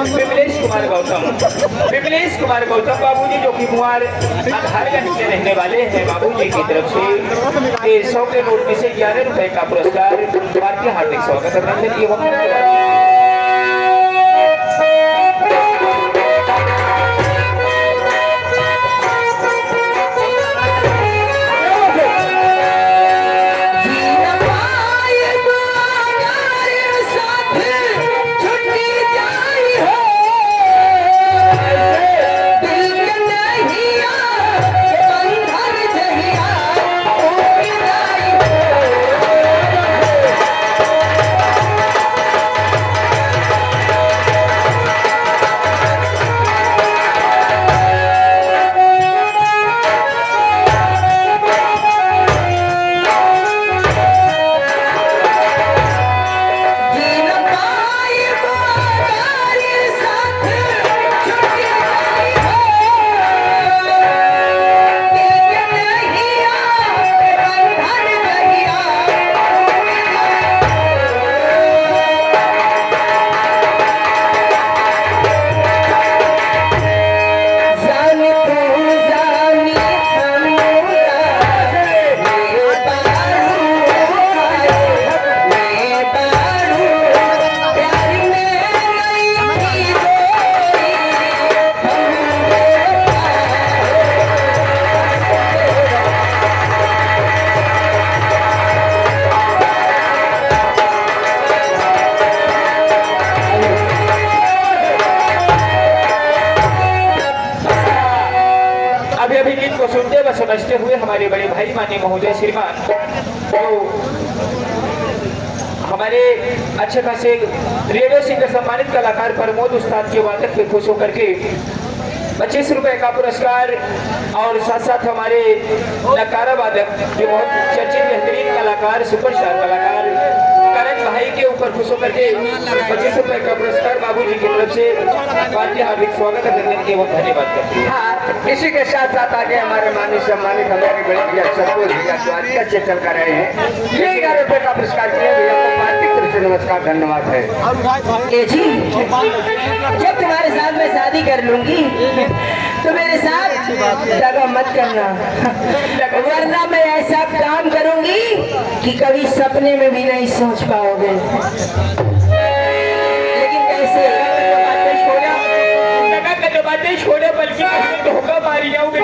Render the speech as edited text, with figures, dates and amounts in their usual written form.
विमलेश कुमार गौतम बाबूजी जो कि मुआर आधारगंज के रहने वाले हैं, बाबूजी की तरफ से 100 के नोट में से 11 रुपए का पुरस्कार भारतीय हार्दिक स्वागत अभिनंदन एवं अभी गीत को सुनते व समझते हुए हमारे बड़े भाई माननीय महोदय श्रीमान तो हमारे अच्छे खासे रेडियो सिंगर सम्मानित कलाकार प्रमोद उस्ताद के वादक पे खुश होकर के 25 रुपए का पुरस्कार और साथ साथ हमारे नकारा वादक जो बहुत चर्चित बेहतरीन कलाकार सुपरस्टार कलाकार करण भाई के ऊपर खुश होकर के 25 रुपए का पुरस्कार बाबूजी की तरफ से भारतीय हार्दिक स्वागत अभिनंदन एवं धन्यवाद करते हैं। हाँ, इसी के साथ साथ आगे हमारे माननीय सम्मानित हमारे बड़े भैया सतपुर भैया जो आज अच्छे चल कर रहे हैं 11 रुपए का पुरस्कार किए भैया को हार्दिक तरफ से नमस्कार धन्यवाद है। ए जी जब तुम्हारे साथ मैं शादी कर लूंगी तो मेरे साथ दगा मत करना, वरना मैं ऐसा काम करूंगी कि कभी सपने में भी नहीं सोच पाओगे। लेकिन कैसे बातें छोड़े बल्कि धोखा मारी जाऊंगे।